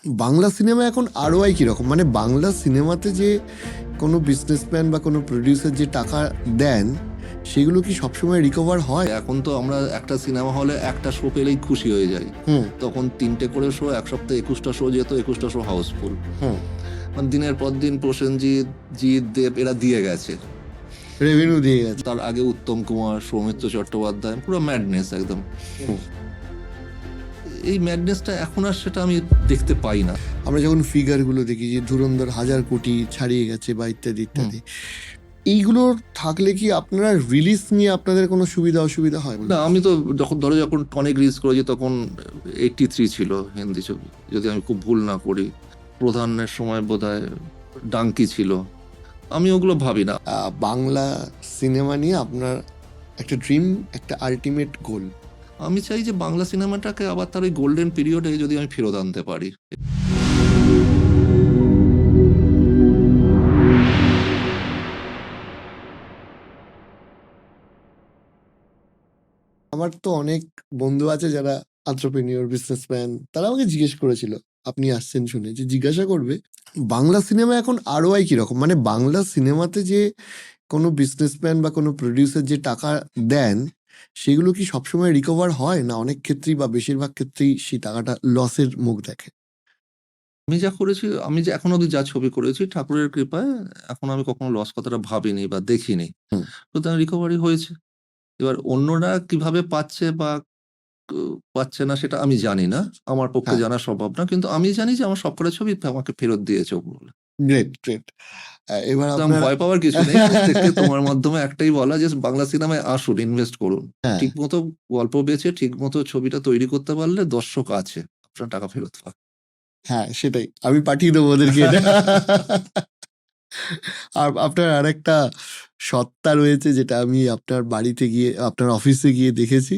Bangla cinema এখন ROI কিরকম, মানে বাংলা সিনেমাতে যে কোনো বিজনেসম্যান বা কোনো প্রডিউসার যে টাকা দেন সেগুলো কি সবসময় রিকভার হয়? এখন তো আমরা একটা সিনেমা হলে একটা শো পেলেই খুশি হয়ে যাই। হুম তখন 3টে করে শো, এক সপ্তাহে 21টা শো যেত, 21টা শো হাউসফুল। হুম মানে দিনের পর দিন প্রসেনজিৎ, জিৎ, দেব এরা দিয়ে গেছে। রেভিনিউ দিয়ে গেছে। তার আগে উত্তম কুমার, সৌমিত্র চট্টোপাধ্যায়, পুরো ম্যাডনেস একদম। হুম। এই ম্যাডনেসটা এখন আর সেটা আমি দেখতে পাই না। আমরা যখন ফিগারগুলো দেখি যে ধুরন্ধর 1000 কোটি ছাড়িয়ে গেছে বা ইত্যাদি ইত্যাদি, এইগুলো থাকলে কি আপনারা রিলিজ নিয়ে আপনাদের কোনো সুবিধা অসুবিধা হয়? না, আমি তো যখন টনিক রিলিজ করেছি তখন 83 ছিল হিন্দি ছবি, যদি আমি খুব ভুল না করি। প্রধানের সময় বোধহয় ডাঙ্কি ছিল। আমি ওগুলো ভাবি না। বাংলা সিনেমা নিয়ে আপনার একটা ড্রিম, একটা আলটিমেট গোল? আমি চাই যে বাংলা সিনেমাটাকে আবার তার ওই গোল্ডেন পিরিয়ডে যদি আমি ফেরত আনতে পারি। আমার তো অনেক বন্ধু আছে যারা এন্টারপ্রেনিউর, বিজনেসম্যান, তারা আমাকে জিজ্ঞেস করেছিল আপনি আসছেন শুনে, যে জিজ্ঞাসা করবে বাংলা সিনেমা এখন আরওআই কিরকম, মানে বাংলা সিনেমাতে যে কোনো বিজনেসম্যান বা কোনো প্রডিউসার যে টাকা দেন সেগুলো কি সবসময় রিকভার হয়, না অনেক ক্ষেত্রেই বা বেশিরভাগ ক্ষেত্রেই সেই টাকাটা লসের মুখ দেখে? আমি যা করেছি, আমি যে এখন অবধি যা ছবি করেছি ঠাকুরের কৃপায় এখন আমি কখনো লস কথাটা ভাবিনি বা দেখিনি। হুম। সুতরাং রিকভারি হয়েছে। এবার অন্যরা কিভাবে পাচ্ছে বা পাচ্ছে না সেটা আমি জানি না। আমার পক্ষে হ্যাঁ। জানা সম্ভব না। কিন্তু আমি জানি যে আমার সবকটা ছবি আমাকে ফেরত দিয়েছে ওপরওয়ালা। Great great. এবার সুতরাং আপনার ভয় পাওয়ার কিছু নেই। প্রত্যেককে তোমার মাধ্যমে একটাই বলা যে বাংলা সিনেমায় আসুন, ইনভেস্ট করুন। হ্যাঁ ঠিকমতো গল্প বেছে ঠিকমতো ছবিটা তৈরি করতে পারলে দর্শক আছে। আপনার টাকা ফেরত পাবে। হ্যাঁ, সেটাই আমি পাঠিয়ে দেবো ওদেরকে এটা। আর আপনার আরেকটা সত্তা রয়েছে যেটা আমি আপনার বাড়িতে গিয়ে, আপনার অফিসে গিয়ে দেখেছি।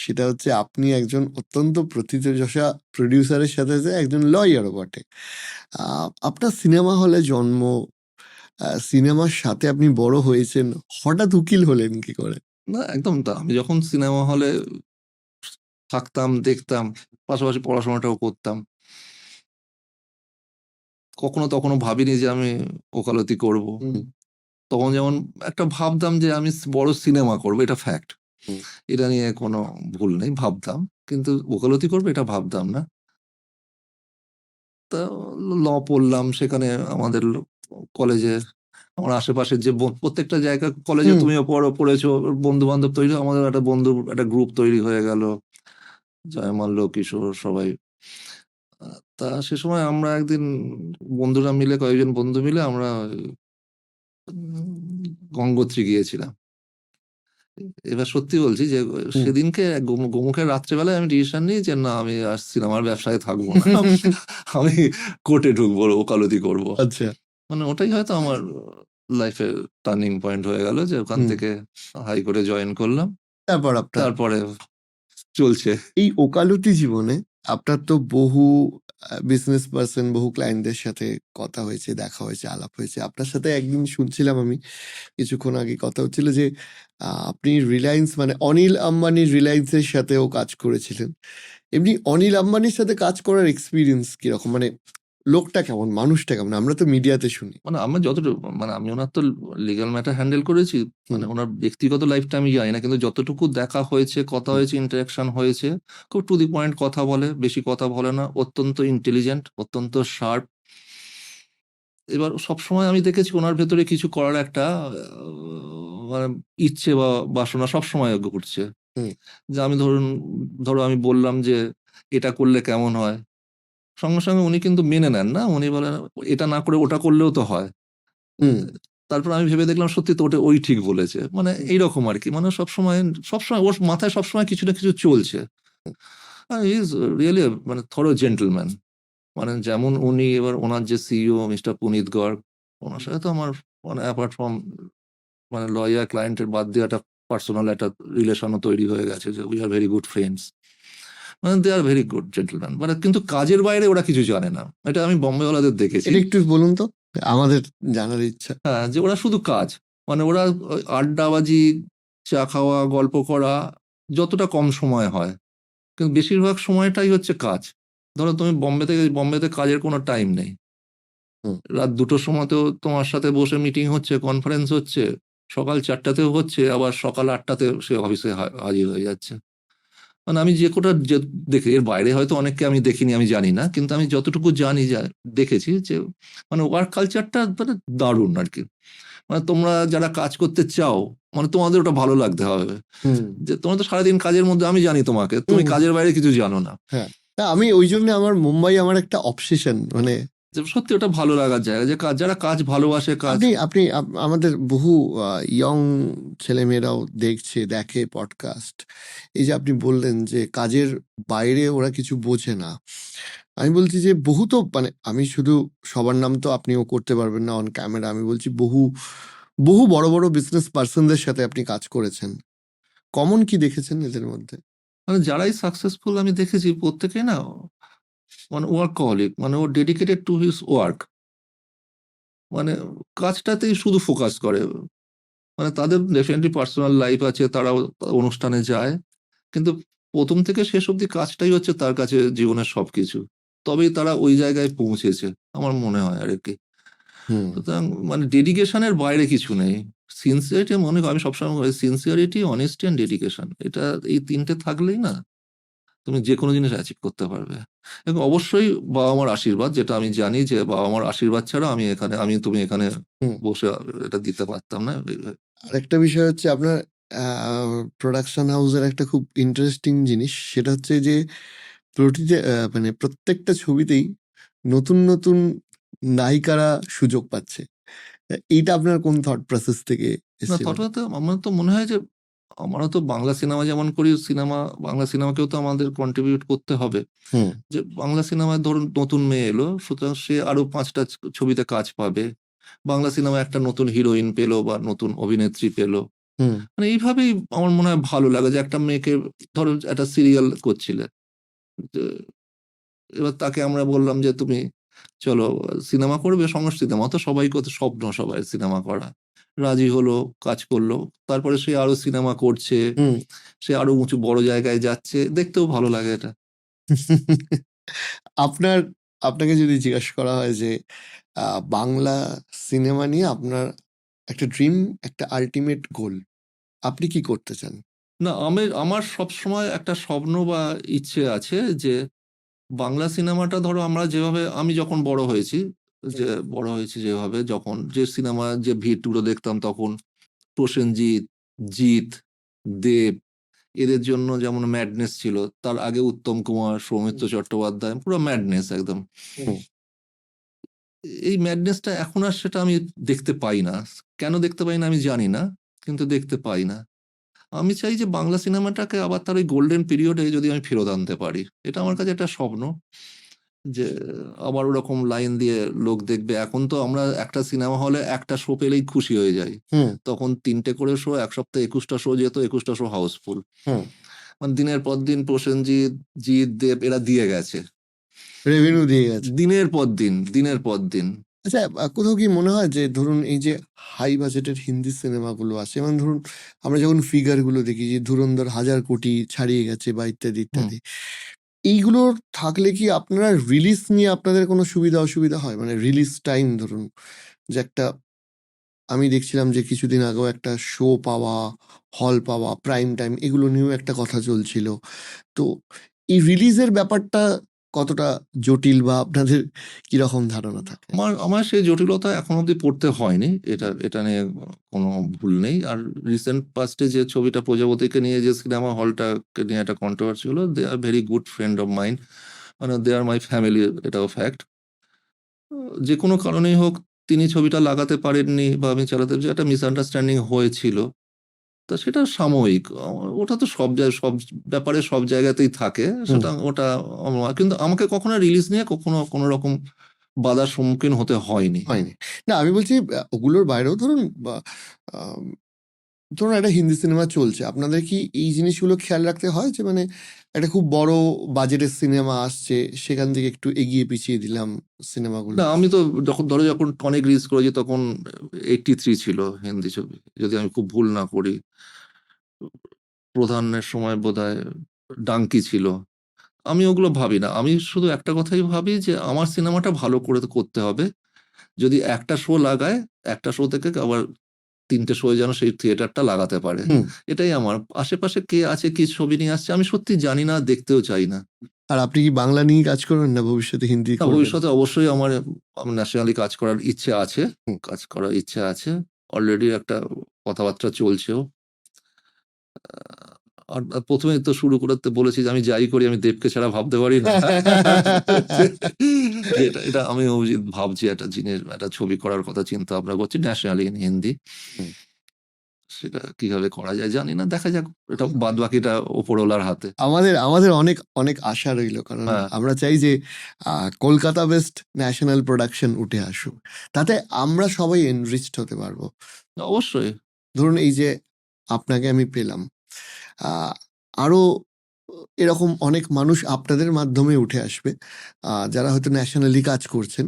সেটা হচ্ছে আপনি একজন অত্যন্ত প্রথিতযশা প্রডিউসারের সাথে সাথে একজন লয়ারও বটে। আপনার সিনেমা হলে জন্ম, সিনেমার সাথে আপনি বড় হয়েছেন, হঠাৎ উকিল হলেন কি করে? না, একদম তা। আমি যখন সিনেমা হলে থাকতাম, দেখতাম, পাশাপাশি পড়াশোনাটাও করতাম। কখনো ভাবিনি যে আমি ওকালতি করব। হুম তখন যেমন একটা ভাবতাম যে আমি বড় সিনেমা করব, এটা ফ্যাক্ট। হুম এটা নিয়ে কোনো ভুল নেই, ভাবতাম। কিন্তু ওকালতি করব এটা ভাবতাম না। তা পড়লাম, সেখানে আমাদের কলেজে আমার আশেপাশের যে প্রত্যেকটা জায়গা, কলেজে হুম তুমিও পড়েছো, বন্ধু-বান্ধব তৈরি, আমাদের একটা একটা গ্রুপ তৈরি হয়ে গেল। জয়মাল্য, কিশোর সবাই। তা সে সময় আমরা একদিন বন্ধুরা মিলে, কয়েকজন বন্ধু মিলে আমরা গঙ্গোত্রী গিয়েছিলাম। এবার সত্যি বলছি যে হুম। সেদিনকে গোমুখের রাত্রেবেলায় আমি ডিসিশন নিই যে না, আমি আর সিনেমার ব্যবসায় থাকবো না। আমি কোর্টে ঢুকবো, ওকালতি করব। আচ্ছা। মানে ওটাই হয়তো আমার লাইফের টার্নিং পয়েন্ট হয়ে গেল, যে ওখান হুম। থেকে হাইকোর্টে জয়েন করলাম। তারপর আপনার তারপরে চলছে। এই ওকালতি জীবনে আপনার তো বহু বিজনেস পার্সন, বহু ক্লায়েন্টদের সাথে কথা হয়েছে, দেখা হয়েছে, আলাপ হয়েছে। আপনার সাথে একদিন শুনছিলাম আমি, কিছুক্ষণ আগে কথা হচ্ছিল যে আপনি রিলায়েন্স, মানে অনিল আম্বানির রিলায়েন্সের সাথেও কাজ করেছিলেন। এমনি অনিল আম্বানির সাথে কাজ করার এক্সপিরিয়েন্স কিরকম, মানে লোকটা কেমন, মানুষটা কেমন? আমরা তো মিডিয়াতে শুনি। মানে আমার যতটুকু, মানে আমি ওনার তো লিগ্যাল ম্যাটার হ্যান্ডেল করেছি। হুম মানে ওনার ব্যক্তিগত লাইফটা আমি জানি না, কিন্তু যতটুকু দেখা হয়েছে, কথা হুম হয়েছে, ইন্টারাকশন হয়েছে, খুব টু দি পয়েন্ট কথা বলে, বেশি কথা বলে না, অত্যন্ত ইন্টেলিজেন্ট, অত্যন্ত শার্প। এবার সবসময় আমি দেখেছি ওনার ভেতরে কিছু করার একটা মানে ইচ্ছে বা বাসনা সবসময় ঘুরছে। হুম যে আমি ধরো আমি বললাম যে এটা করলে কেমন হয়, সঙ্গে সঙ্গে উনি কিন্তু মেনে নেন না। উনি বলেন এটা না করে ওটা করলেও তো হয়। হুম তারপর আমি ভেবে দেখলাম সত্যি তো, ওটা ওই ঠিক বলেছে। মানে এইরকম আর কি। মানে সবসময় ওর মাথায় সবসময় কিছু না কিছু চলছে। হি ইজ রিয়েলি মানে থরো জেন্টলম্যান। মানে যেমন উনি, এবার ওনার যে সিইও মিস্টার পুনিত গর্গ, ওনার সাথে তো আমার মানে অ্যাপার্ট ফ্রম মানে লয়ার ক্লায়েন্টের বাদ দিয়ে একটা পার্সোনাল একটা রিলেশনও তৈরি হয়ে গেছে, যে we are very good friends. মানে they are very good gentleman. মানে কিন্তু কাজের বাইরে ওরা কিছু জানে না। এটা আমি বোম্বেওয়ালাদের দেখেছি। এটা একটু বলুন তো, আমাদের জানার ইচ্ছা। হ্যাঁ, যে ওরা শুধু কাজ। মানে ওরা ওই আড্ডাবাজি, চা খাওয়া, গল্প করা যতটা কম সময় হয়। কিন্তু বেশিরভাগ সময়টাই হচ্ছে কাজ। ধরো তুমি বোম্বেতে কাজের কোনো টাইম নেই, হুম। রাত 2টোর সময়তেও তোমার সাথে বসে মিটিং হচ্ছে, কনফারেন্স হচ্ছে, সকাল 4টাতেও হচ্ছে, আবার সকাল 8টাতে সে অফিসে হাজির হয়ে যাচ্ছে। মানে আমি যে কোটা যে দেখি, এর বাইরে হয়তো অনেককে আমি দেখিনি, আমি জানি না, কিন্তু আমি যতটুকু জানি দেখেছি যে মানে ওয়ার্ক কালচারটা মানে দারুণ আর কি। মানে তোমরা যারা কাজ করতে চাও, মানে তোমাদের ওটা ভালো লাগতে হবে। হুম। যে তোমরা তো সারাদিন কাজের মধ্যে, আমি জানি তোমাকে, তুমি হুম। কাজের বাইরে কিছু জানো না। হ্যাঁ, না আমি ওই জন্য আমার মুম্বাই আমার একটা অবসেশন, মানে যে সত্যি ওটা ভালো লাগার জায়গা, যে যারা কাজ ভালোবাসে কাজ। আপনি আপনি আমাদের বহু ইয়ং ছেলেমেয়েরাও দেখে পডকাস্ট। এই যে আপনি বললেন যে কাজের বাইরে ওরা কিছু বোঝে না, আমি বলছি যে বহু তো মানে আমি শুধু সবার নাম তো আপনিও করতে পারবেন না অন ক্যামেরা, আমি বলছি বহু বহু বড় বড় বিজনেস পার্সনদের সাথে আপনি কাজ করেছেন, কমন কি দেখেছেন এদের মধ্যে? মানে যারাই সাকসেসফুল আমি দেখেছি প্রত্যেকে না মানে ওয়ার্কহলিক, মানে ও ডেডিকেটেড টু হিজ ওয়ার্ক, মানে কাজটাতেই শুধু ফোকাস করে। মানে তাদের ডেফিনেটলি পার্সোনাল লাইফ আছে, তারাও অনুষ্ঠানে যায়, কিন্তু প্রথম থেকে শেষ অবধি কাজটাই হচ্ছে তার কাছে জীবনের সবকিছু। তবেই তারা ওই জায়গায় পৌঁছেছে আমার মনে হয় আর কি। হুম। সুতরাং মানে ডেডিকেশনের বাইরে কিছু নেই। সিনসিয়ারিটি মনে করি, আমি সবসময় বলি সিনসিয়ারিটি, অনেস্টি অ্যান্ড ডেডিকেশন, এটা এই 3টে থাকলেই না তুমি যে কোনো জিনিস অ্যাচিভ করতে পারবে। এবং অবশ্যই বাবা মার আশীর্বাদ, যেটা আমি জানি যে বাবা মার আশীর্বাদ ছাড়া তুমি এখানে হুম। বসে এটা দিতে পারতাম না। আরেকটা বিষয় হচ্ছে আপনার প্রোডাকশন হাউসের একটা খুব ইন্টারেস্টিং জিনিস, সেটা হচ্ছে যে মানে প্রত্যেকটা ছবিতেই নতুন নতুন নায়িকারা সুযোগ পাচ্ছে। এইটা আপনার কোন থট প্রসেস থেকে না এসেছিল? তবে আমার তো মনে হয় যে আমরা তো বাংলা সিনেমা যেমন করি, বাংলা সিনেমাকেও তো আমাদের কন্ট্রিবিউট করতে হবে। হুম। যে বাংলা সিনেমায় ধরুন নতুন মেয়ে এলো, সুতরাং সে আরো 5টা ছবিতে কাজ পাবে। বাংলা সিনেমায় একটা নতুন হিরোইন পেলো বা নতুন অভিনেত্রী পেলো। হুম। মানে এইভাবেই আমার মনে হয় ভালো লাগে যে একটা মেয়েকে, ধরো একটা সিরিয়াল করছিলে, যে এবার তাকে আমরা বললাম যে তুমি চলো সিনেমা করবে, সংস্কৃতি মতো সবাই করতে স্বপ্ন, সবাই সিনেমা করা, রাজি হলো, কাজ করলো, তারপরে সে আরো সিনেমা করছে, হুম। সে আরো উঁচু বড় জায়গায় যাচ্ছে, দেখতেও ভালো লাগে এটা। আপনার আপনাকে যদি জিজ্ঞাসা করা হয় যে বাংলা সিনেমা নিয়ে আপনার একটা ড্রিম, একটা আল্টিমেট গোল, আপনি কি করতে চান? না আমার সবসময় একটা স্বপ্ন বা ইচ্ছে আছে যে বাংলা সিনেমাটা, ধরো আমরা যেভাবে, আমি যখন বড় হয়েছি, যেভাবে, যখন যে সিনেমা যে ভিড়গুলো দেখতাম তখন, প্রসেনজিৎ, জিৎ, দেব, এদের জন্য যেমন ম্যাডনেস ছিল, তার আগে উত্তম কুমার, সৌমিত্র চট্টোপাধ্যায়, পুরো ম্যাডনেস একদম। হুম। এই ম্যাডনেসটা এখন আর সেটা আমি দেখতে পাই না। কেন দেখতে পাই না আমি জানি না, কিন্তু দেখতে পাই না। আমি চাই যে বাংলা সিনেমাটাকে আবার তার ওই গোল্ডেন পিরিয়ডে যদি আমি ফেরত আনতে পারি, এটা আমার কাছে একটা স্বপ্ন, যে আবার ওরকম লাইন দিয়ে লোক দেখবে। এখন তো আমরা একটা সিনেমা হলে একটা শো পেলেই খুশি হয়ে যাই, হুম। তখন 3টে করে শো, এক সপ্তাহে 21টা শো যেত, 21টা শো হাউসফুল। হুম। মানে দিনের পর দিন প্রসেনজিৎ, জিৎ, দেব এরা দিয়ে গেছে, রেভিনিউ দিয়ে গেছে। দিনের পর দিন, দিনের পর দিন। আচ্ছা, কোথাও কি মনে হয় যে ধরুন এই যে হাই বাজেটের হিন্দি সিনেমাগুলো আছে, মানে ধরুন আমরা যখন ফিগার গুলো দেখি যে ধুরন্ধর 1,000 কোটি ছাড়িয়ে গেছে বা ইত্যাদি হুম। ইত্যাদি, এইগুলো থাকলে কি আপনারা রিলিজ নিয়ে আপনাদের কোনো সুবিধা অসুবিধা হয়? মানে রিলিজ টাইম ধরুন, যে একটা আমি দেখছিলাম যে কিছুদিন আগেও একটা শো পাওয়া, হল পাওয়া, প্রাইম টাইম, এগুলো নিয়েও একটা কথা চলছিল। তো এই রিলিজের ব্যাপারটা কতটা জটিল বা আপনাদের কিরকম ধারণা থাকে? আমার সেই জটিলতা এখন অব্দি পড়তে হয়নি, এটা নিয়ে কোনো ভুল নেই। আর রিসেন্ট পাস্টে যে ছবিটা প্রজাপতিকে নিয়ে যে সিনেমা হলটাকে নিয়ে একটা কন্ট্রোভার্সি হলো, they are very good friend of mind, মানে দে আর মাই ফ্যামিলি, এটাও ফ্যাক্ট। যে কোনো কারণেই হোক তিনি ছবিটা লাগাতে পারেননি বা আমি চালাতে, যে একটা মিসআন্ডারস্ট্যান্ডিং হয়েছিল, তা সেটা সাময়িক। ওটা তো সব ব্যাপারে সব জায়গাতেই থাকে, হুম। ওটা কিন্তু আমাকে কখনো রিলিজ নিয়ে কখনো কোনো রকম বাধার সম্মুখীন হতে হয়নি। হয়নি। না আমি বলছি ওগুলোর বাইরেও ধরুন ধরুন একটা হিন্দি সিনেমা চলছে, আপনাদের কি এই জিনিসগুলো খেয়াল রাখতে হয় যে মানে একটা খুব বড় বাজেটের সিনেমা আসছে, সেখান থেকে একটু এগিয়ে পিছিয়ে দিলাম সিনেমাগুলো? না আমি তো যখন অনেক রিলিজ করেছি তখন 83 ছিল হিন্দি ছবি, যদি আমি খুব ভুল না করি। প্রধানের সময় বোধহয় ডাঙ্কি ছিল। আমি ওগুলো ভাবি না। আমি শুধু একটা কথাই ভাবি যে আমার সিনেমাটা ভালো করে করতে হবে। যদি একটা শো লাগায়, একটা শো থেকে আবার ৩ টে শো যেন সেই থিয়েটারটা লাগাতে পারে। হুম। এটাই আমার। আশেপাশে কে আছে, কি ছবি নিয়ে আসছে আমি সত্যিই জানি না, দেখতেও চাই না। আর আপনি কি বাংলা নিয়ে কাজ করবেন না ভবিষ্যতে হিন্দি না, করবেন? ভবিষ্যতে অবশ্যই আমার ন্যাশনালি কাজ করার ইচ্ছে আছে। কাজ করার ইচ্ছে আছে। অলরেডি একটা কথাবার্তা চলছেও। আর ১ম এই তো শুরু করতে বলেছি যে আমি যাই করি আমি দেবকে ছাড়া ভাবতে পারি না। যে এটা আমি অভিজিৎ ভাবছি একটা জিনিস, একটা ছবি করার কথা চিন্তা ভাবনা করছি ন্যাশনালি ইন হিন্দি। হুম। সেটা কিভাবে করা যায় জানি না। দেখা যাক। এটা বাদবাকিটা ওপরওয়ালার হাতে। আমাদের অনেক অনেক আশা রইল, কারণ হ্যাঁ। আমরা চাই যে কলকাতা বেস্ট ন্যাশনাল প্রোডাকশন উঠে আসুক, তাতে আমরা সবাই এনরিচড হতে পারবো। অবশ্যই। ধরুন এই যে আপনাকে আমি পেলাম, আরো এরকম অনেক মানুষ আপনাদের মাধ্যমে উঠে আসবে, যারা হয়তো ন্যাশনালি কাজ করছেন,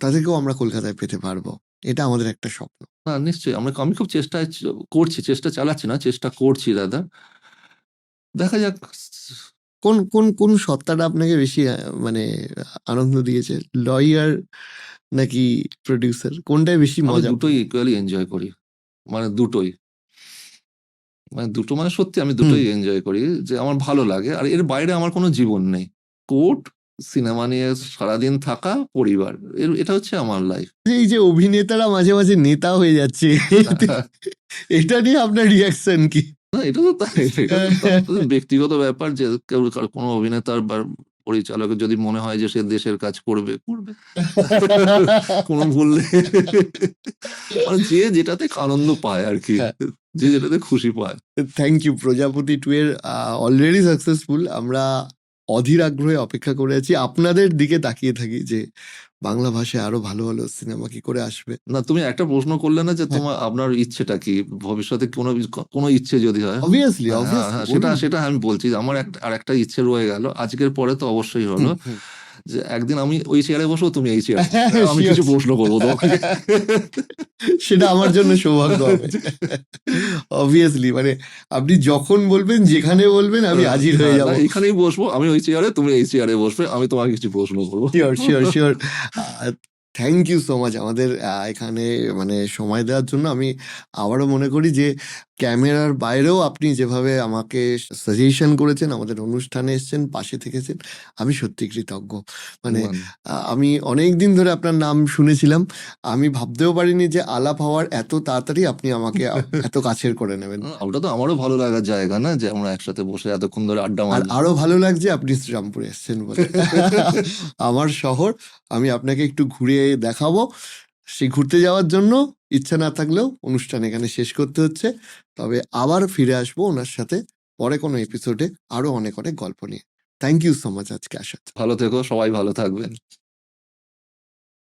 তাদেরকেও আমরা কলকাতায় পেতে পারবো। এটা আমাদের একটা স্বপ্ন। না, নিশ্চয়ই। আমি খুব করছি, চেষ্টা চালাচ্ছি না, চেষ্টা করছি দাদা। দেখা যাক। কোন কোন কোন সত্তাটা আপনাকে বেশি মানে আনন্দ দিয়েছে, লয়ার নাকি প্রডিউসার, কোনটায় বেশি আমি মজা? দুটোই ইকুয়ালি এনজয় করি। মানে দুটোই। দুটো মানে সত্যি আমি হুম। দুটোই এনজয় করি। যে আমার ভালো লাগে। আর এর বাইরে আমার কোনো জীবন নেই। কোর্ট, সিনেমা নিয়ে সারাদিন থাকা, পরিবার। এটা হচ্ছে আমার লাইফ। এই যে অভিনেতারা মাঝে মাঝে নেতা হয়ে যাচ্ছে, এটা নিয়ে আপনার রিয়াকশন কি? না, এটা তো তাই। এটা তো তাদের ব্যক্তিগত ব্যাপার যে কেউ কোনো অভিনেতার বা পরিচালকের যদি মনে হয় যে সে দেশের কাজ করবে, করবে। কোনো ভুল নেই। মানে যে যেটাতে আনন্দ পায় আরকি। হ্যাঁ। যে যেটাতে খুশি পায়। Thank you. প্রজাপতি 2 এর অলরেডি সাকসেসফুল। আমরা অধীর আগ্রহে অপেক্ষা করে আছি, আপনাদের দিকে তাকিয়ে থাকি যে বাংলা ভাষায় আরো ভালো ভালো সিনেমা কি করে আসবে। না, তুমি একটা প্রশ্ন করলে না যে হ্যাঁ। আপনার ইচ্ছেটা কি? ভবিষ্যতে কোনো ইচ্ছে যদি হয়? অবভিয়াসলি হ্যাঁ, হ্যাঁ, অবভিয়াসলি সেটা আমি বলছি। আমার আরেকটা ইচ্ছে রয়ে গেল। আজকের পরে তো অবশ্যই হলো। যে একদিন আমি ওই চেয়ারে বসবো, তুমি এই চেয়ারে। আমি কিছু প্রশ্ন করবো তোমাকে। সেটা আমার জন্য সৌভাগ্য হবে। অবভিয়াসলি, মানে আপনি যখন বলবেন, যেখানে বলবেন, আমি হাজির হয়ে না, যাব। এখানেই বসবো। আমি ওই চেয়ারে, তুমি এই চেয়ারে বসবে। আমি তোমাকে কিছু প্রশ্ন করবো। Sure sure sure. Thank you so much আমাদের এখানে মানে সময় দেওয়ার জন্য। আমি আবারও মনে করি যে ক্যামেরার বাইরেও আপনি যেভাবে আমাকে সাজেশন করেছেন, আমাদের অনুষ্ঠানে এসেছেন, পাশে থেকেছেন, আমি সত্যি কৃতজ্ঞ। মানে আমি অনেক দিন ধরে আপনার নাম শুনেছিলাম, আমি ভাবতেও পারিনি যে আলাপ হওয়ার এত তাড়াতাড়ি আপনি আমাকে এত কাছের করে নেবেন। ওটা তো আমারও ভালো লাগার জায়গা না, যে আমরা একসাথে বসে এতক্ষণ ধরে আড্ডা আর মারলাম। আরো ভালো লাগছে আপনি শ্রীরামপুরে এসেছেন বলে। আমার শহর, আমি আপনাকে একটু ঘুরিয়ে দেখাবো। সেই ঘুরতে যাওয়ার জন্য ইচ্ছা না থাকলেও অনুষ্ঠান এখানে শেষ করতে হচ্ছে। তবে আবার ফিরে আসবো ওনার সাথে পরে কোনো এপিসোডে আরো অনেক অনেক গল্প নিয়ে। থ্যাংক ইউ সো মাচ আজকে আসার জন্য। ভালো থেকো, সবাই ভালো থাকবেন।